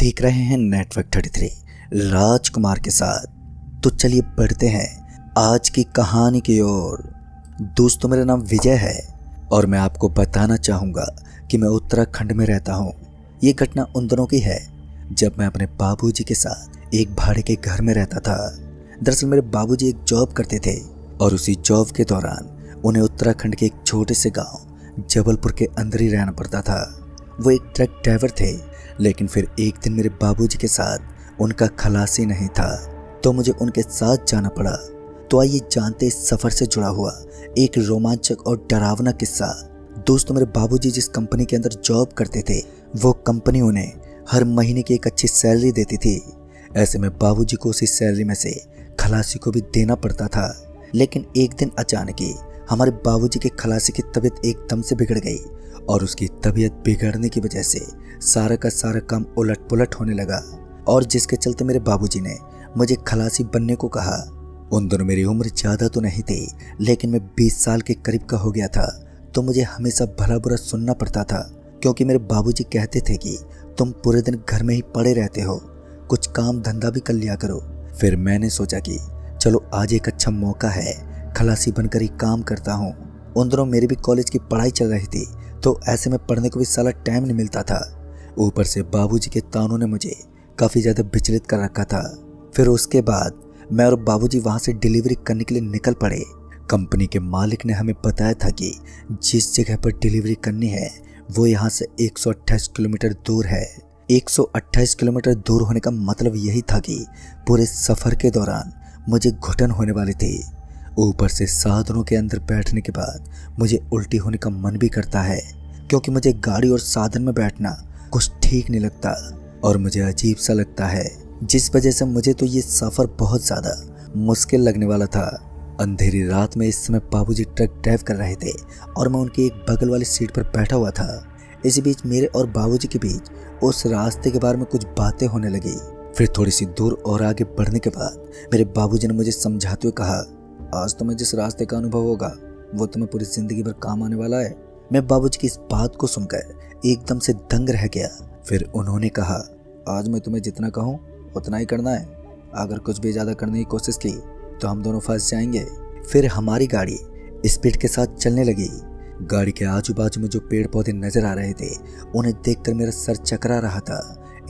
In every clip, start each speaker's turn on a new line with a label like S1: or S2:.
S1: देख रहे हैं नेटवर्क 33 राजकुमार के साथ। तो चलिए बढ़ते हैं आज की कहानी की ओर। दोस्तों, मेरा नाम विजय है और मैं आपको बताना चाहूँगा कि मैं उत्तराखंड में रहता हूँ। ये घटना उन दिनों की है जब मैं अपने बाबूजी के साथ एक भाड़े के घर में रहता था। दरअसल मेरे बाबूजी एक जॉब करते थे और उसी जॉब के दौरान उन्हें उत्तराखंड के एक छोटे से गांव जबलपुर के अंदर ही रहना पड़ता था। वो एक ट्रक ड्राइवर थे, लेकिन फिर एक दिन मेरे बाबूजी के साथ उनका खलासी नहीं था तो मुझे उनके साथ जाना पड़ा। तो आइए जानते इस सफ़र से जुड़ा हुआ एक रोमांचक और डरावना किस्सा। दोस्तों, मेरे बाबूजी जिस कंपनी के अंदर जॉब करते थे वो कंपनी उन्हें हर महीने की एक अच्छी सैलरी देती थी। ऐसे में बाबूजी को उसी सैलरी में से खलासी को भी देना पड़ता था। लेकिन एक दिन अचानक ही हमारे बाबूजी के खलासी की तबीयत एकदम से बिगड़ गई और उसकी तबीयत बिगड़ने की वजह से सारा का सारा काम उलट पुलट होने लगा, और जिसके चलते मेरे बाबूजी ने मुझे खलासी बनने को कहा। उन दोनों मेरी उम्र ज़्यादा तो नहीं थी, लेकिन मैं 20 साल के करीब का हो गया था, तो मुझे हमेशा भला बुरा सुनना पड़ता था, क्योंकि मेरे बाबूजी कहते थे कि तुम पूरे दिन घर में ही पड़े रहते हो, कुछ काम धंधा भी कर लिया करो। फिर मैंने सोचा कि चलो आज एक अच्छा मौका है, खलासी बनकर ही काम करता हूँ। उन दिनों मेरी भी कॉलेज की पढ़ाई चल रही थी, तो ऐसे में पढ़ने को भी साला टाइम नहीं मिलता था। ऊपर से बाबूजी के तानों ने मुझे काफ़ी ज़्यादा विचलित कर रखा था। फिर उसके बाद मैं और बाबूजी वहाँ से डिलीवरी करने के लिए निकल पड़े। कंपनी के मालिक ने हमें बताया था कि जिस जगह पर डिलीवरी करनी है वो यहाँ से 128 किलोमीटर दूर है। 128 किलोमीटर दूर होने का मतलब यही था कि पूरे सफ़र के दौरान मुझे घुटन होने वाली थी। ऊपर से साधनों के अंदर बैठने के बाद मुझे उल्टी होने का मन भी करता है, क्योंकि मुझे गाड़ी और साधन में बैठना कुछ ठीक नहीं लगता और मुझे अजीब सा लगता है, जिस वजह से मुझे तो ये सफ़र बहुत ज़्यादा मुश्किल लगने वाला था। अंधेरी रात में इस समय बाबूजी ट्रक ड्राइव कर रहे थे और मैं उनकी एक बगल वाली सीट पर बैठा हुआ था। इसी बीच मेरे और बाबूजी के बीच उस रास्ते के बारे में कुछ बातें होने लगी। फिर थोड़ी सी दूर और आगे बढ़ने के बाद मेरे बाबूजी ने मुझे समझाते हुए कहा, आज तुम्हें जिस रास्ते का अनुभव होगा वो तुम्हें पूरी जिंदगी भर काम आने वाला है। मैं बाबूजी की इस बात को सुनकर एकदम से दंग रह गया। फिर उन्होंने कहा, आज मैं तुम्हें जितना कहूँ उतना ही करना है, अगर कुछ भी ज़्यादा करने की कोशिश की तो हम दोनों फंस जाएंगे। फिर हमारी गाड़ी स्पीड के साथ चलने लगी। गाड़ी के आजू बाजू में जो पेड़ पौधे नजर आ रहे थे उन्हें देखकर मेरा सर चकरा रहा था,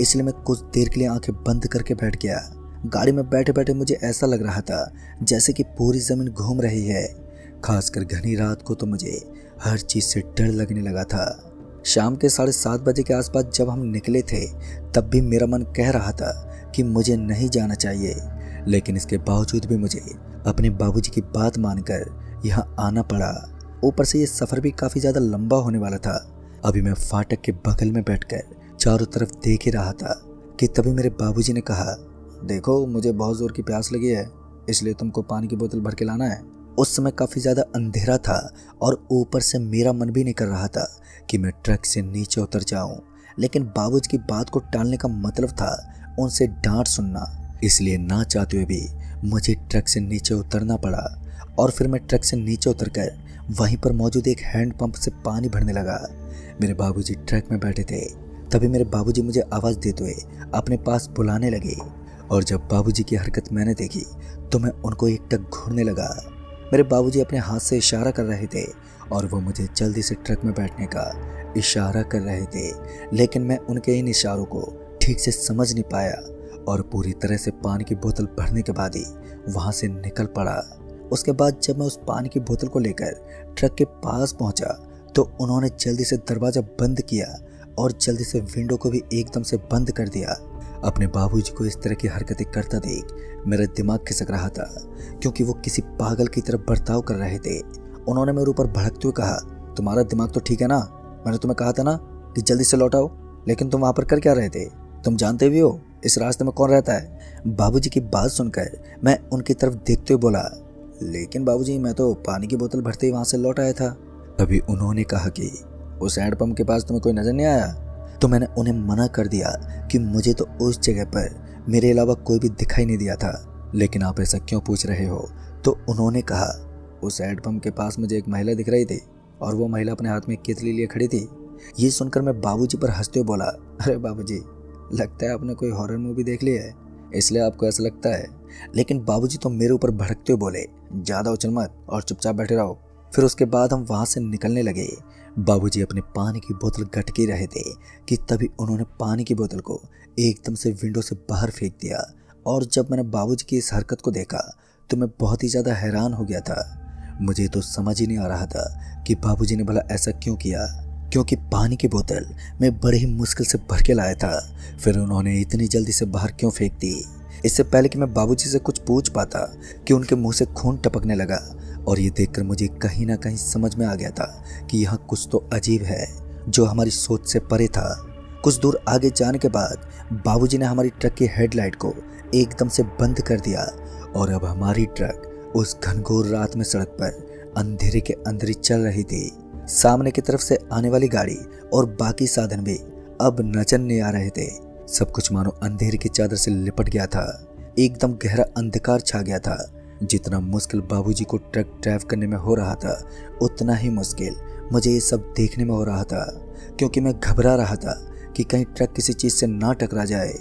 S1: इसलिए मैं कुछ देर के लिए आंखें बंद करके बैठ गया। गाड़ी में बैठे बैठे मुझे ऐसा लग रहा था जैसे कि पूरी ज़मीन घूम रही है। खासकर घनी रात को तो मुझे हर चीज़ से डर लगने लगा था। शाम के 7:30 बजे के आसपास जब हम निकले थे तब भी मेरा मन कह रहा था कि मुझे नहीं जाना चाहिए, लेकिन इसके बावजूद भी मुझे अपने बाबूजी की बात मानकर यहाँ आना पड़ा। ऊपर से ये सफ़र भी काफ़ी ज़्यादा लंबा होने वाला था। अभी मैं फाटक के बगल में बैठकर चारों तरफ देख ही रहा था कि तभी मेरे बाबूजी ने कहा, देखो मुझे बहुत ज़ोर की प्यास लगी है, इसलिए तुमको पानी की बोतल भर के लाना है। उस समय काफ़ी ज़्यादा अंधेरा था और ऊपर से मेरा मन भी नहीं कर रहा था कि मैं ट्रक से नीचे उतर जाऊं, लेकिन बाबूजी की बात को टालने का मतलब था उनसे डांट सुनना, इसलिए ना चाहते हुए भी मुझे ट्रक से नीचे उतरना पड़ा। और फिर मैं ट्रक से नीचे उतरकर वहीं पर मौजूद एक हैंडपंप से पानी भरने लगा। मेरे बाबूजी ट्रक में बैठे थे। तभी मेरे बाबूजी मुझे आवाज़ देते हुए अपने पास बुलाने लगे, और जब बाबूजी की हरकत मैंने देखी तो मैं उनको एकटक घूरने लगा। मेरे बाबूजी अपने हाथ से इशारा कर रहे थे और वो मुझे जल्दी से ट्रक में बैठने का इशारा कर रहे थे, लेकिन मैं उनके इन इशारों को ठीक से समझ नहीं पाया और पूरी तरह से पानी की बोतल भरने के बाद ही वहाँ से निकल पड़ा। उसके बाद जब मैं उस पानी की बोतल को लेकर ट्रक के पास पहुँचा तो उन्होंने जल्दी से दरवाज़ा बंद किया और जल्दी से विंडो को भी एकदम से बंद कर दिया। अपने बाबूजी को इस तरह की हरकतें करता देख मेरा दिमाग खिसक रहा था, क्योंकि वो किसी पागल की तरह बर्ताव कर रहे थे। उन्होंने मेरे ऊपर भड़कते हुए कहा, तुम्हारा दिमाग तो ठीक है ना? मैंने तुम्हें कहा था ना कि जल्दी से लौट आओ, लेकिन तुम वहाँ पर कर क्या रहे थे? तुम जानते भी हो इस रास्ते में कौन रहता है? बाबूजी की बात सुनकर मैं उनकी तरफ देखते हुए बोला, लेकिन बाबूजी मैं तो पानी की बोतल भरते ही वहाँ से लौट आया था। तभी उन्होंने कहा कि उस हैंडपंप के पास तुम्हें कोई नज़र नहीं आया? तो मैंने उन्हें मना कर दिया कि मुझे तो उस जगह पर मेरे अलावा कोई भी दिखाई नहीं दिया था, लेकिन आप ऐसा क्यों पूछ रहे हो? तो उन्होंने कहा, उस हैंडपंप के पास मुझे एक महिला दिख रही थी और वो महिला अपने हाथ में केतली लिए खड़ी थी। ये सुनकर मैं बाबूजी पर हंसते हुए बोला, अरे बाबूजी लगता है आपने कोई हॉरर मूवी देख ली है, इसलिए आपको ऐसा लगता है। लेकिन बाबूजी तो मेरे ऊपर भड़कते हुए बोले, ज़्यादा उछल मत और चुपचाप बैठे रहो। फिर उसके बाद हम वहाँ से निकलने लगे। बाबूजी अपने पानी की बोतल गटकी रहे थे कि तभी उन्होंने पानी की बोतल को एकदम से विंडो से बाहर फेंक दिया। और जब मैंने बाबूजी की इस हरकत को देखा तो मैं बहुत ही ज़्यादा हैरान हो गया था। मुझे तो समझ ही नहीं आ रहा था कि बाबूजी ने भला ऐसा क्यों किया, क्योंकि पानी की बोतल मैं बड़े ही मुश्किल से भर के लाया था। फिर उन्होंने इतनी जल्दी से बाहर क्यों फेंक दी। इससे पहले कि मैं बाबूजी से कुछ पूछ पाता कि उनके मुंह से खून टपकने लगा। और ये देखकर मुझे कहीं ना कहीं समझ में आ गया था कि यहाँ कुछ तो अजीब है जो हमारी सोच से परे था। कुछ दूर आगे जाने के बाद बाबूजी ने हमारी ट्रक की हेडलाइट को एकदम से बंद कर दिया और अब हमारी ट्रक उस घनघोर रात में सड़क पर अंधेरे के अंदर ही चल रही थी। सामने की तरफ से आने वाली गाड़ी और बाकी साधन भी अब नजर नहीं आ रहे थे। सब कुछ मानो अंधेरे की चादर से लिपट गया था। एकदम गहरा अंधकार छा गया था। जितना मुश्किल बाबूजी को ट्रक ड्राइव करने में हो रहा था, उतना ही मुश्किल मुझे ये सब देखने में हो रहा था, क्योंकि मैं घबरा रहा था कि कहीं ट्रक किसी चीज़ से ना टकरा जाए।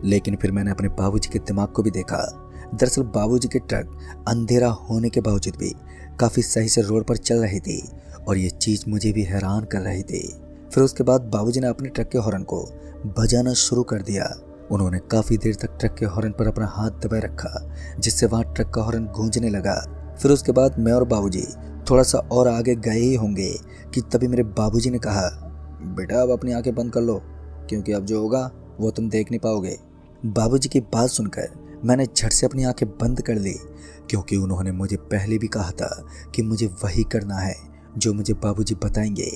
S1: लेकिन फिर मैंने अपने बाबूजी के दिमाग को भी देखा। दरअसल बाबूजी की ट्रक अंधेरा होने के बावजूद भी काफ़ी सही से रोड पर चल रही थी और ये चीज़ मुझे भी हैरान कर रही थी। फिर उसके बाद बाबूजी ने अपने ट्रक के हॉर्न को बजाना शुरू कर दिया। उन्होंने काफ़ी देर तक ट्रक के हॉर्न पर अपना हाथ दबाए रखा, जिससे वहाँ ट्रक का हॉर्न गूंजने लगा। फिर उसके बाद मैं और बाबूजी थोड़ा सा और आगे गए ही होंगे कि तभी मेरे बाबूजी ने कहा, बेटा अब अपनी आंखें बंद कर लो, क्योंकि अब जो होगा वो तुम देख नहीं पाओगे। बाबूजी की बात सुनकर मैंने झट से अपनी आंखें बंद कर ली, क्योंकि उन्होंने मुझे पहले भी कहा था कि मुझे वही करना है जो मुझे बाबूजी बताएंगे।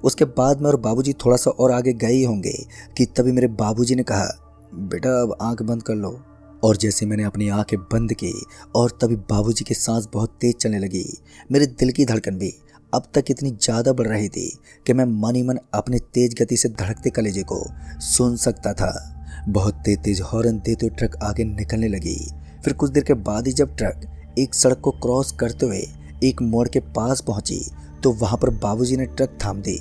S1: उसके बाद मैं और बाबूजी थोड़ा सा और आगे गए ही होंगे कि तभी मेरे बाबूजी ने कहा, बेटा अब आंख बंद कर लो। और जैसे मैंने अपनी आंखें बंद की और तभी बाबूजी की सांस बहुत तेज चलने लगी। मेरे दिल की धड़कन भी अब तक इतनी ज़्यादा बढ़ रही थी कि मैं मन ही मन अपने तेज गति से धड़कते कलेजे को सुन सकता था। बहुत तेज हॉर्न देते हुए ट्रक आगे निकलने लगी। फिर कुछ देर के बाद ही जब ट्रक एक सड़क को क्रॉस करते हुए एक मोड़ के पास पहुंची तो वहां पर बाबूजी ने ट्रक थाम दी।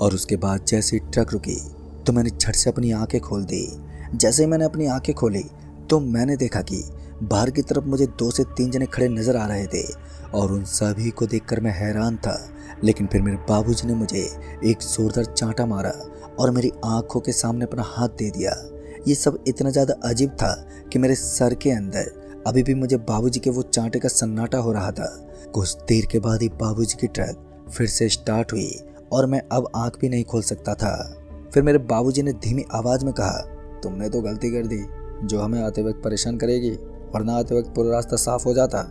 S1: और उसके बाद जैसे ही ट्रक रुकी तो मैंने झट से अपनी आंखें खोल दी। जैसे ही मैंने अपनी आंखें खोली तो मैंने देखा कि बाहर की तरफ मुझे 2 से 3 जने खड़े नजर आ रहे थे और उन सभी को देखकर मैं हैरान था। लेकिन फिर मेरे बाबूजी ने मुझे एक जोरदार चांटा मारा और मेरी आंखों के सामने अपना हाथ दे दिया। ये सब इतना ज़्यादा अजीब था कि मेरे सर के अंदर अभी भी मुझे बाबूजी के वो चांटे का सन्नाटा हो रहा था। कुछ देर के बाद ही बाबूजी की ट्रक फिर से स्टार्ट हुई और मैं अब आंख भी नहीं खोल सकता था। फिर मेरे बाबूजी ने धीमी आवाज़ में कहा, तुमने तो गलती कर दी जो हमें आते वक्त परेशान करेगी, वरना आते वक्त पूरा रास्ता साफ हो जाता।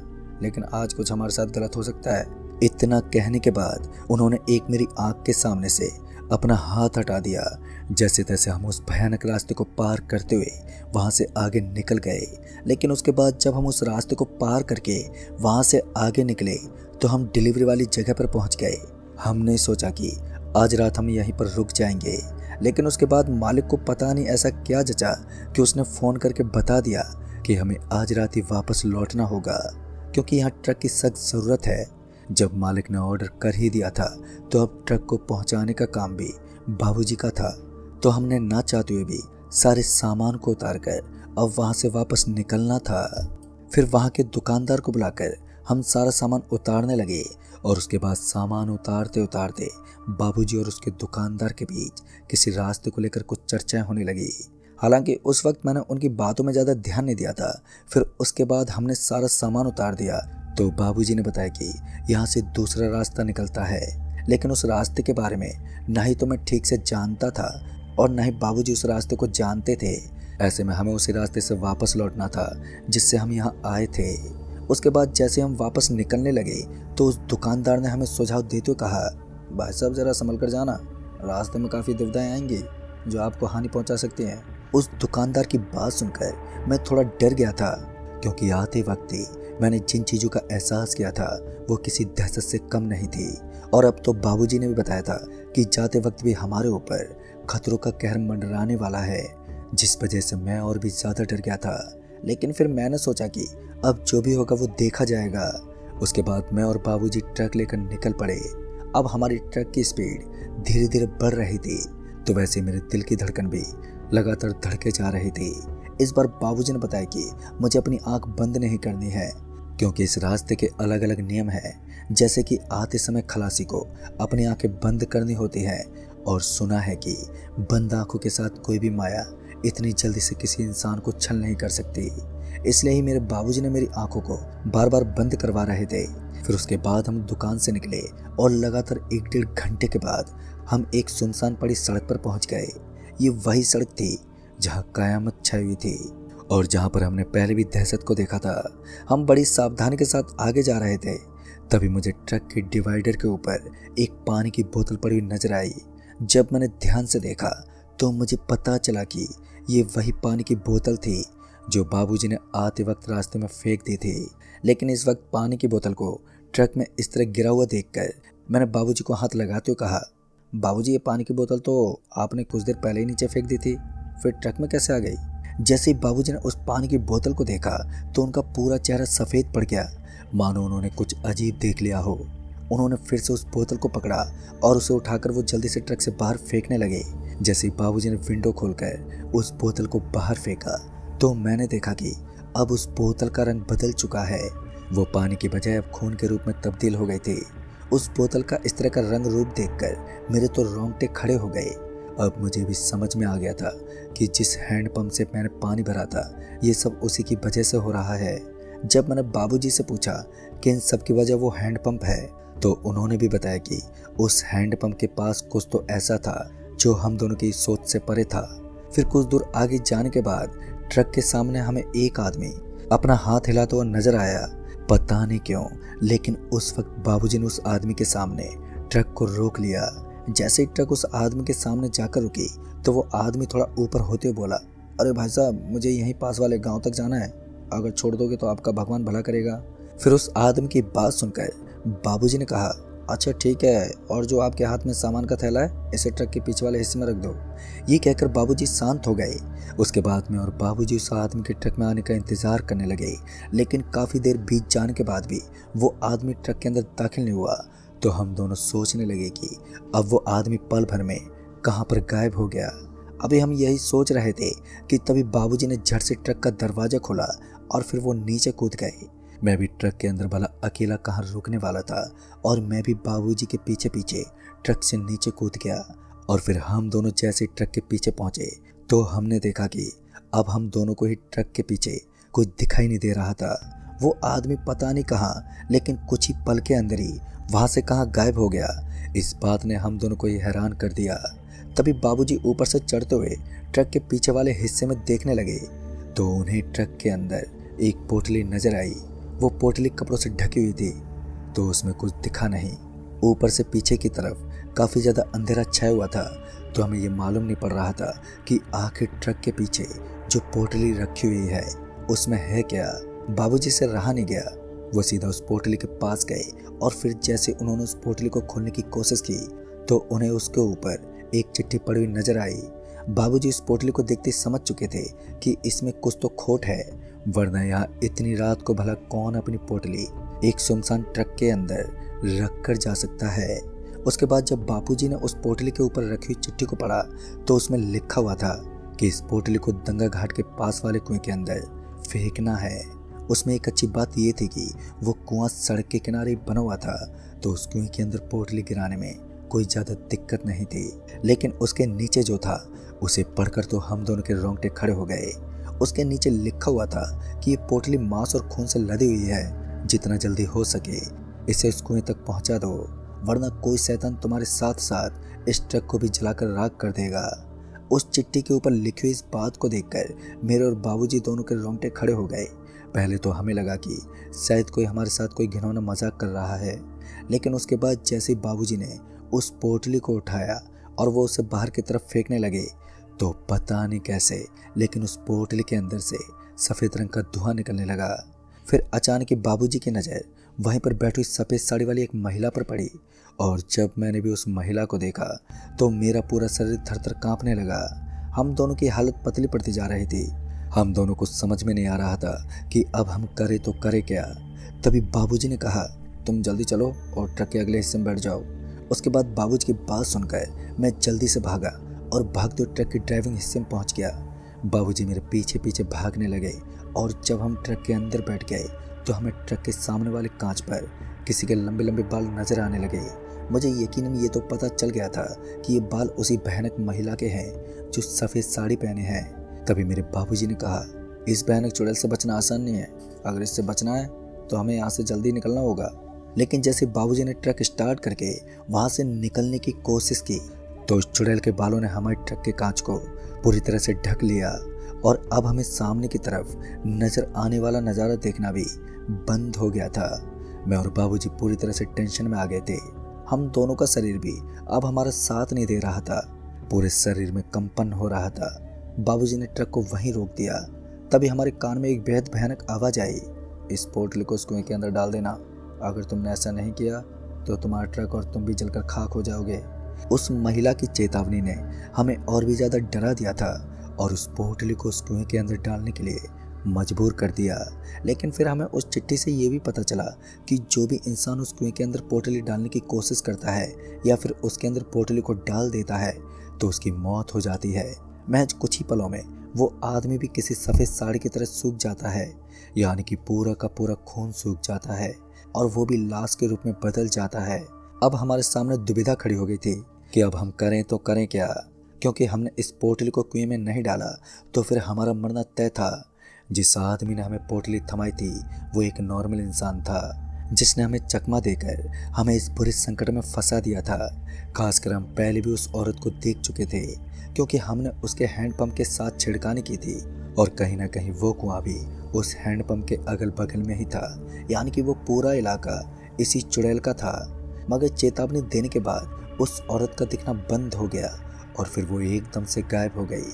S1: लेकिन आज कुछ हमारे साथ गलत हो सकता है। इतना कहने के बाद उन्होंने एक मेरी आंख के सामने से अपना हाथ हटा दिया। जैसे तैसे हम उस भयानक रास्ते को पार करते हुए वहाँ से आगे निकल गए। लेकिन उसके बाद जब हम उस रास्ते को पार करके वहाँ से आगे निकले तो हम डिलीवरी वाली जगह पर पहुँच गए। हमने सोचा कि आज रात हम यहीं पर रुक जाएंगे, लेकिन उसके बाद मालिक को पता नहीं ऐसा क्या जचा कि उसने फ़ोन करके बता दिया कि हमें आज रात ही वापस लौटना होगा, क्योंकि यहाँ ट्रक की सख्त ज़रूरत है। जब मालिक ने ऑर्डर कर ही दिया था तो अब ट्रक को पहुँचाने का काम भी बाबूजी का था। तो हमने ना चाहते हुए भी सारे सामान को उतार कर अब वहाँ से वापस निकलना था। फिर वहाँ के दुकानदार को बुलाकर हम सारा सामान उतारने लगे और उसके बाद सामान उतारते उतारते बाबूजी और उसके दुकानदार के बीच किसी रास्ते को लेकर कुछ चर्चाएं होने लगी। हालांकि उस वक्त मैंने उनकी बातों में ज़्यादा ध्यान नहीं दिया था। फिर उसके बाद हमने सारा सामान उतार दिया तो बाबूजी ने बताया कि यहाँ से दूसरा रास्ता निकलता है, लेकिन उस रास्ते के बारे में ना ही तो मैं ठीक से जानता था और ना ही बाबूजी उस रास्ते को जानते थे। ऐसे में हमें उसी रास्ते से वापस लौटना था जिससे हम यहाँ आए थे। उसके बाद जैसे हम वापस निकलने लगे तो उस दुकानदार ने हमें सुझाव देते हुए कहा, भाई साहब ज़रा संभल कर जाना, रास्ते में काफ़ी दुविधाएं आएंगी जो आपको हानि पहुंचा सकती हैं। उस दुकानदार की बात सुनकर मैं थोड़ा डर गया था, क्योंकि आते वक्त ही मैंने जिन चीज़ों का एहसास किया था वो किसी दहशत से कम नहीं थी। और अब तो बाबूजी ने भी बताया था कि जाते वक्त भी हमारे ऊपर खतरों का कहर मंडराने वाला है, जिस वजह से मैं और भी ज़्यादा डर गया था। लेकिन फिर मैंने सोचा कि अब जो भी होगा वो देखा जाएगा। उसके बाद मैं और बाबूजी ट्रक लेकर निकल पड़े। अब हमारी ट्रक की स्पीड धीरे धीरे बढ़ रही थी, तो वैसे मेरे दिल की धड़कन भी लगातार धड़के जा रही थी। इस बार बाबूजी ने बताया कि मुझे अपनी आंख बंद नहीं करनी है, क्योंकि इस रास्ते के अलग अलग नियम हैं। जैसे कि आते समय खलासी को अपनी आंखें बंद करनी होती है, और सुना है कि बंद आंखों के साथ कोई भी माया इतनी जल्दी से किसी इंसान को छल नहीं कर सकती। इसलिए ही मेरे बाबूजी ने मेरी आंखों को बार बार बंद करवा रहे थे। फिर उसके बाद हम दुकान से निकले और लगातार 1-1.5 घंटे के बाद हम एक सुनसान पड़ी सड़क पर पहुंच गए। ये वही सड़क थी जहां कयामत छाई हुई थी और जहां पर हमने पहले भी दहशत को देखा था। हम बड़ी सावधानी के साथ आगे जा रहे थे, तभी मुझे ट्रक के डिवाइडर के ऊपर एक पानी की बोतल पड़ी हुई नजर आई। जब मैंने ध्यान से देखा तो मुझे पता चला कि ये वही पानी की बोतल थी जो बाबूजी ने आते वक्त रास्ते में फेंक दी थी। लेकिन इस वक्त पानी की बोतल को ट्रक में इस तरह गिरा हुआ देखकर मैंने बाबूजी को हाथ लगाते हुए कहा, बाबूजी ये पानी की बोतल तो आपने कुछ देर पहले ही नीचे फेंक दी थी, फिर ट्रक में कैसे आ गई? जैसे ही बाबूजी ने उस पानी की बोतल को देखा तो उनका पूरा चेहरा सफ़ेद पड़ गया, मानो उन्होंने कुछ अजीब देख लिया हो। उन्होंने फिर से उस बोतल को पकड़ा और उसे उठाकर वो जल्दी से ट्रक से बाहर फेंकने लगे। जैसे ही बाबूजी ने विंडो खोलकर उस बोतल को बाहर फेंका तो मैंने देखा कि अब उस बोतल का रंग बदल चुका है। वो पानी की बजाय अब खून के रूप में तब्दील हो गई थी। उस बोतल का इस तरह का रंग रूप देखकर मेरे तो रोंगटे खड़े हो गए। अब मुझे भी समझ में आ गया था कि जिस हैंडपंप से मैंने पानी भरा था ये सब उसी की वजह से हो रहा है। जब मैंने बाबूजी से पूछा कि इन सब की वजह वो हैंडपंप है तो उन्होंने भी बताया कि उस हैंडपंप के पास कुछ तो ऐसा था जो हम दोनों की सोच से परे था। फिर कुछ दूर आगे जाने के बाद ट्रक के सामने हमें एक आदमी अपना हाथ हिलाता हुआ नजर आया। पता नहीं क्यों, लेकिन उस वक्त बाबूजी ने उस आदमी के सामने ट्रक को रोक लिया। जैसे ही ट्रक उस आदमी के सामने जाकर रुकी तो वो आदमी थोड़ा ऊपर होते हुए बोला, अरे भाई साहब, मुझे यहीं पास वाले गांव तक जाना है, अगर छोड़ दोगे तो आपका भगवान भला करेगा। फिर उस आदमी की बात सुनकर बाबूजी ने कहा, अच्छा ठीक है, और जो आपके हाथ में सामान का थैला है इसे ट्रक के पीछे वाले हिस्से में रख दो। ये कहकर बाबूजी शांत हो गए। उसके बाद में और बाबूजी उस आदमी के ट्रक में आने का इंतजार करने लगे, लेकिन काफ़ी देर बीत जाने के बाद भी वो आदमी ट्रक के अंदर दाखिल नहीं हुआ। तो हम दोनों सोचने लगे कि अब वो आदमी पल भर में कहाँ पर गायब हो गया। अभी हम यही सोच रहे थे कि तभी बाबूजी ने झट से ट्रक का दरवाज़ा खोला और फिर वो नीचे कूद गए। मैं भी ट्रक के अंदर भला अकेला कहाँ रुकने वाला था और मैं भी बाबूजी के पीछे पीछे ट्रक से नीचे कूद गया। और फिर हम दोनों जैसे ट्रक के पीछे पहुंचे तो हमने देखा कि अब हम दोनों को ही ट्रक के पीछे कुछ दिखाई नहीं दे रहा था। वो आदमी पता नहीं कहाँ, लेकिन कुछ ही पल के अंदर ही वहाँ से कहाँ गायब हो गया। इस बात ने हम दोनों को ही हैरान कर दिया। तभी बाबूजी ऊपर से चढ़ते हुए ट्रक के पीछे वाले हिस्से में देखने लगे तो उन्हें ट्रक के अंदर एक पोटली नजर आई। वो पोटली कपड़ों से ढकी हुई थी तो उसमें कुछ दिखा नहीं। ऊपर से पीछे की तरफ काफ़ी ज़्यादा अंधेरा छाया हुआ था, तो हमें ये मालूम नहीं पड़ रहा था कि आखिर ट्रक के पीछे जो पोटली रखी हुई है उसमें है क्या। बाबूजी से रहा नहीं गया, वो सीधा उस पोटली के पास गए और फिर जैसे उन्होंने उस पोटली को खोलने की कोशिश की तो उन्हें उसके ऊपर एक चिट्ठी पड़ी हुई नजर आई। बाबूजी इस पोटली को देखते समझ चुके थे कि इसमें कुछ तो खोट है, वरना यहाँ इतनी रात को भला कौन अपनी पोटली एक सुनसान ट्रक के अंदर रख कर जा सकता है। उसके बाद जब बाबूजी ने उस पोटली के ऊपर रखी हुई चिट्ठी को पढ़ा तो उसमें लिखा हुआ था कि इस पोटली को दंगा घाट के पास वाले कुएं के अंदर फेंकना है। उसमें एक अच्छी बात यह थी कि वो कुआं सड़क के किनारे बना हुआ था, तो उस कुएं के अंदर पोटली गिराने में कोई ज़्यादा दिक्कत नहीं थी। लेकिन उसके नीचे जो था उसे पढ़कर तो हम दोनों के रोंगटे खड़े हो गए। उसके नीचे लिखा हुआ था कि ये पोटली मांस और खून से लदी हुई है, जितना जल्दी हो सके इसे इस कुएं तक पहुंचा दो, वरना कोई शैतान तुम्हारे साथ साथ इस ट्रक को भी जलाकर राख कर देगा। उस चिट्ठी के ऊपर लिखी हुई इस बात को देखकर मेरे और बाबूजी दोनों के रोंगटे खड़े हो गए। पहले तो हमें लगा कि शायद कोई हमारे साथ कोई घिनौना मजाक कर रहा है, लेकिन उसके बाद जैसे ही बाबूजी ने उस पोटली को उठाया और वो उसे बाहर की तरफ फेंकने लगे तो पता नहीं कैसे, लेकिन उस पोटली के अंदर से सफ़ेद रंग का धुआं निकलने लगा। फिर अचानक ही बाबूजी की नज़र वहीं पर बैठी सफ़ेद साड़ी वाली एक महिला पर पड़ी, और जब मैंने भी उस महिला को देखा तो मेरा पूरा शरीर थर-थर कांपने लगा। हम दोनों की हालत पतली पड़ती जा रही थी। हम दोनों को समझ में नहीं आ रहा था कि अब हम करें तो करें क्या। तभी बाबूजी ने कहा, तुम जल्दी चलो और ट्रक के अगले हिस्से में बैठ जाओ। उसके बाद बाबूजी की बात सुनकर मैं जल्दी से भागा और भागते हुए ट्रक के ड्राइविंग हिस्से में पहुंच गया। बाबूजी मेरे पीछे पीछे भागने लगे और जब हम ट्रक के अंदर बैठ गए तो हमें ट्रक के सामने वाले कांच पर किसी के लंबे लंबे बाल नजर आने लगे। मुझे यकीनन ये तो पता चल गया था कि ये बाल उसी भयानक महिला के हैं जो सफ़ेद साड़ी पहने हैं। तभी मेरे बाबूजी ने कहा, इस भयानक चुड़ैल से बचना आसान नहीं है। अगर इससे बचना है तो हमें यहाँ से जल्दी निकलना होगा। लेकिन जैसे बाबूजी ने ट्रक स्टार्ट करके वहाँ से निकलने की कोशिश की तो उस चुड़ैल के बालों ने हमारे ट्रक के कांच को पूरी तरह से ढक लिया और अब हमें सामने की तरफ नजर आने वाला नज़ारा देखना भी बंद हो गया था। मैं और बाबूजी पूरी तरह से टेंशन में आ गए थे। हम दोनों का शरीर भी अब हमारा साथ नहीं दे रहा था, पूरे शरीर में कंपन हो रहा था। बाबूजी ने ट्रक को वहीं रोक दिया। तभी हमारे कान में एक बेहद भयानक आवाज़ आई, इस पोटली को उस कुएं के अंदर डाल देना। अगर तुमने ऐसा नहीं किया तो तुम्हारा ट्रक और तुम भी जलकर खाक हो जाओगे। उस महिला की चेतावनी ने हमें और भी ज़्यादा डरा दिया था और उस पोटली को उस कुएं के अंदर डालने के लिए मजबूर कर दिया। लेकिन फिर हमें उस चिट्ठी से ये भी पता चला कि जो भी इंसान उस कुएं के अंदर पोटली डालने की कोशिश करता है या फिर उसके अंदर पोटली को डाल देता है तो उसकी मौत हो जाती है। महज कुछ ही पलों में वो आदमी भी किसी सफ़ेद साड़ी की तरह सूख जाता है, यानी कि पूरा का पूरा खून सूख जाता है और वो भी लाश के रूप में बदल जाता है। अब हमारे सामने दुविधा खड़ी हो गई थी कि अब हम करें तो करें क्या, क्योंकि हमने इस पोटली को कुएं में नहीं डाला तो फिर हमारा मरना तय था। जिस आदमी ने हमें पोटली थमाई थी वो एक नॉर्मल इंसान था जिसने हमें चकमा देकर हमें इस बुरे संकट में फंसा दिया था। खासकर हम पहले भी उस औरत को देख चुके थे क्योंकि हमने उसके हैंडपंप के साथ छिड़कानी की थी और कहीं ना कहीं वो कुआं भी उस हैंडपंप के अगल बगल में ही था, यानी कि वो पूरा इलाका इसी चुड़ैल का था। मगर चेतावनी देने के बाद उस औरत का दिखना बंद हो गया और फिर वो एकदम से गायब हो गई।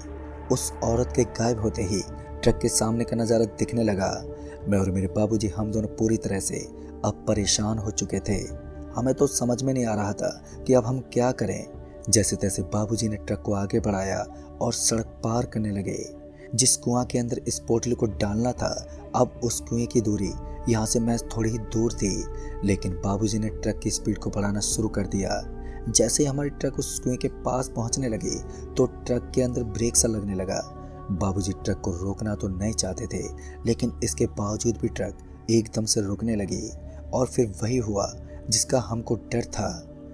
S1: उस औरत के गायब होते ही ट्रक के सामने का नज़ारा दिखने लगा। मैं और मेरे बाबूजी हम दोनों पूरी तरह से अब परेशान हो चुके थे। हमें तो समझ में नहीं आ रहा था कि अब हम क्या करें। जैसे तैसे बाबूजी ने ट्रक को आगे बढ़ाया और सड़क पार करने लगे। जिस कुआं के अंदर इस पोटली को डालना था अब उस कुएं की दूरी यहाँ से महज थोड़ी ही दूर थी, लेकिन बाबूजी ने ट्रक की स्पीड को बढ़ाना शुरू कर दिया। जैसे ही हमारी ट्रक उस कुएं के पास पहुंचने लगी तो ट्रक के अंदर ब्रेक सा लगने लगा। बाबूजी ट्रक को रोकना तो नहीं चाहते थे, लेकिन इसके बावजूद भी ट्रक एकदम से रुकने लगी और फिर वही हुआ जिसका हमको डर था।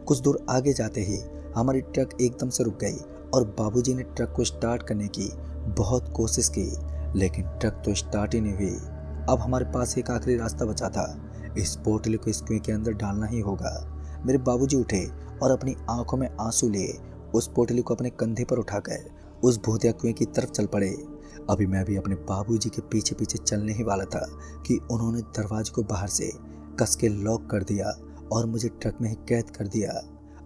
S1: कुछ दूर आगे जाते ही हमारी ट्रक एकदम से रुक गई और बाबूजी ने ट्रक को स्टार्ट करने की बहुत कोशिश की, लेकिन ट्रक तो स्टार्ट ही नहीं हुई। अब हमारे पास एक आखिरी रास्ता बचा था, इस पोटली को इस कुएं के अंदर डालना ही होगा। मेरे बाबूजी उठे और अपनी आंखों में आंसू लिए उस पोटली को अपने कंधे पर उठाकर उस भूतिया कुएं की तरफ चल पड़े। अभी मैं भी अपने बाबूजी के पीछे पीछे चलने ही वाला था कि उन्होंने दरवाजे को बाहर से कस के लॉक कर दिया और मुझे ट्रक में ही कैद कर दिया।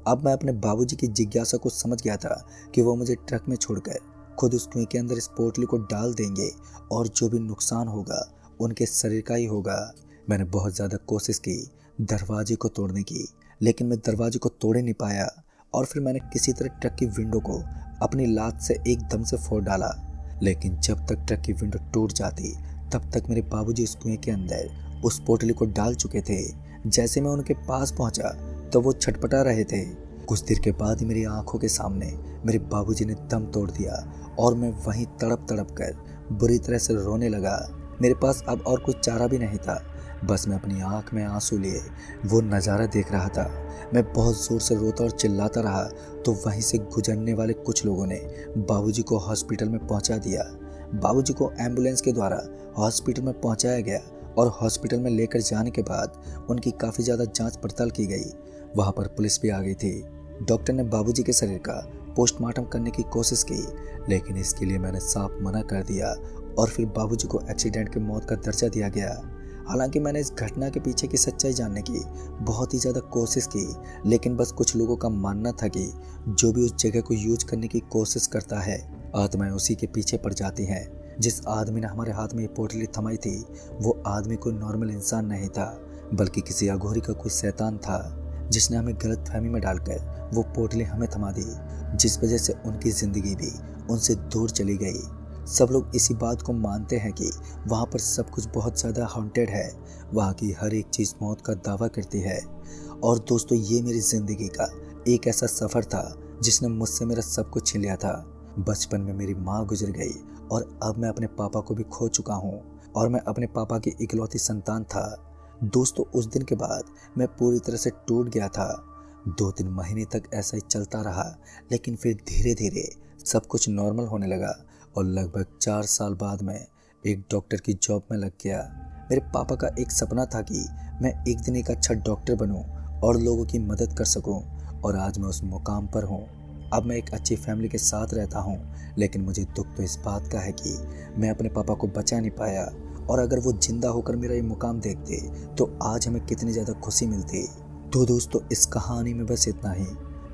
S1: अब मैं अपने बाबूजी की जिज्ञासा को समझ गया था कि वो मुझे ट्रक में छोड़कर खुद उस कुएं के अंदर इस पोटली को डाल देंगे और जो भी नुकसान होगा उनके शरीर का ही होगा। मैंने बहुत ज़्यादा कोशिश की दरवाजे को तोड़ने की, लेकिन मैं दरवाजे को तोड़ नहीं पाया और फिर मैंने किसी तरह ट्रक की विंडो को अपनी लात से एकदम से फोड़ डाला। लेकिन जब तक ट्रक की विंडो टूट जाती तब तक मेरे बाबूजी उस कुएं के अंदर उस पोटली को डाल चुके थे। जैसे मैं उनके पास पहुंचा तो वो छटपटा रहे थे। कुछ देर के बाद ही मेरी आंखों के सामने मेरे बाबूजी ने दम तोड़ दिया और मैं वहीं तड़प तड़प कर बुरी तरह से रोने लगा। मेरे पास अब और कुछ चारा भी नहीं था, बस मैं अपनी आंख में आंसू लिए वो नज़ारा देख रहा था। मैं बहुत ज़ोर से रोता और चिल्लाता रहा तो वहीं से गुजरने वाले कुछ लोगों ने बाबूजी को हॉस्पिटल में पहुंचा दिया। बाबूजी को एम्बुलेंस के द्वारा हॉस्पिटल में पहुंचाया गया और हॉस्पिटल में लेकर जाने के बाद उनकी काफ़ी ज़्यादा जांच पड़ताल की गई। वहाँ पर पुलिस भी आ गई थी। डॉक्टर ने बाबूजी के शरीर का पोस्टमार्टम करने की कोशिश की, लेकिन इसके लिए मैंने साफ मना कर दिया और फिर बाबूजी को एक्सीडेंट की मौत का दर्जा दिया गया। हालांकि मैंने इस घटना के पीछे की सच्चाई जानने की बहुत ही ज़्यादा कोशिश की, लेकिन बस कुछ लोगों का मानना था कि जो भी उस जगह को यूज करने की कोशिश करता है आत्माएं उसी के पीछे पड़ जाती हैं। जिस आदमी ने हमारे हाथ में ये पोटली थमाई थी वो आदमी कोई नॉर्मल इंसान नहीं था, बल्कि किसी अघोरी का कोई शैतान था जिसने हमें गलत फहमी में डालकर वो पोटली हमें थमा दी, जिस वजह से उनकी ज़िंदगी भी उनसे दूर चली गई। सब लोग इसी बात को मानते हैं कि वहाँ पर सब कुछ बहुत ज़्यादा हॉन्टेड है, वहाँ की हर एक चीज़ मौत का दावा करती है। और दोस्तों, ये मेरी ज़िंदगी का एक ऐसा सफ़र था जिसने मुझसे मेरा सब कुछ छीन लिया था। बचपन में मेरी माँ गुजर गई और अब मैं अपने पापा को भी खो चुका हूँ और मैं अपने पापा की इकलौती संतान था। दोस्तों, उस दिन के बाद मैं पूरी तरह से टूट गया था। 2-3 महीने तक ऐसा ही चलता रहा, लेकिन फिर धीरे धीरे सब कुछ नॉर्मल होने लगा और लगभग 4 साल बाद मैं एक डॉक्टर की जॉब में लग गया। मेरे पापा का एक सपना था कि मैं एक दिन एक अच्छा डॉक्टर बनूं और लोगों की मदद कर सकूं, और आज मैं उस मुकाम पर हूं। अब मैं एक अच्छी फैमिली के साथ रहता हूं, लेकिन मुझे दुख तो इस बात का है कि मैं अपने पापा को बचा नहीं पाया, और अगर वो जिंदा होकर मेरा ये मुकाम देखते तो आज हमें कितनी ज़्यादा खुशी मिलती। तो दोस्तों, इस कहानी में बस इतना ही।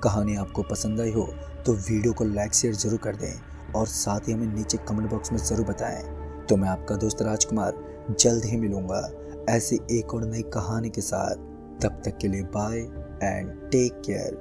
S1: कहानी आपको पसंद आई हो तो वीडियो को लाइक शेयर जरूर कर दें और साथ ही हमें नीचे कमेंट बॉक्स में ज़रूर बताएं। तो मैं आपका दोस्त राजकुमार जल्द ही मिलूंगा ऐसी एक और नई कहानी के साथ। तब तक के लिए बाय एंड टेक केयर।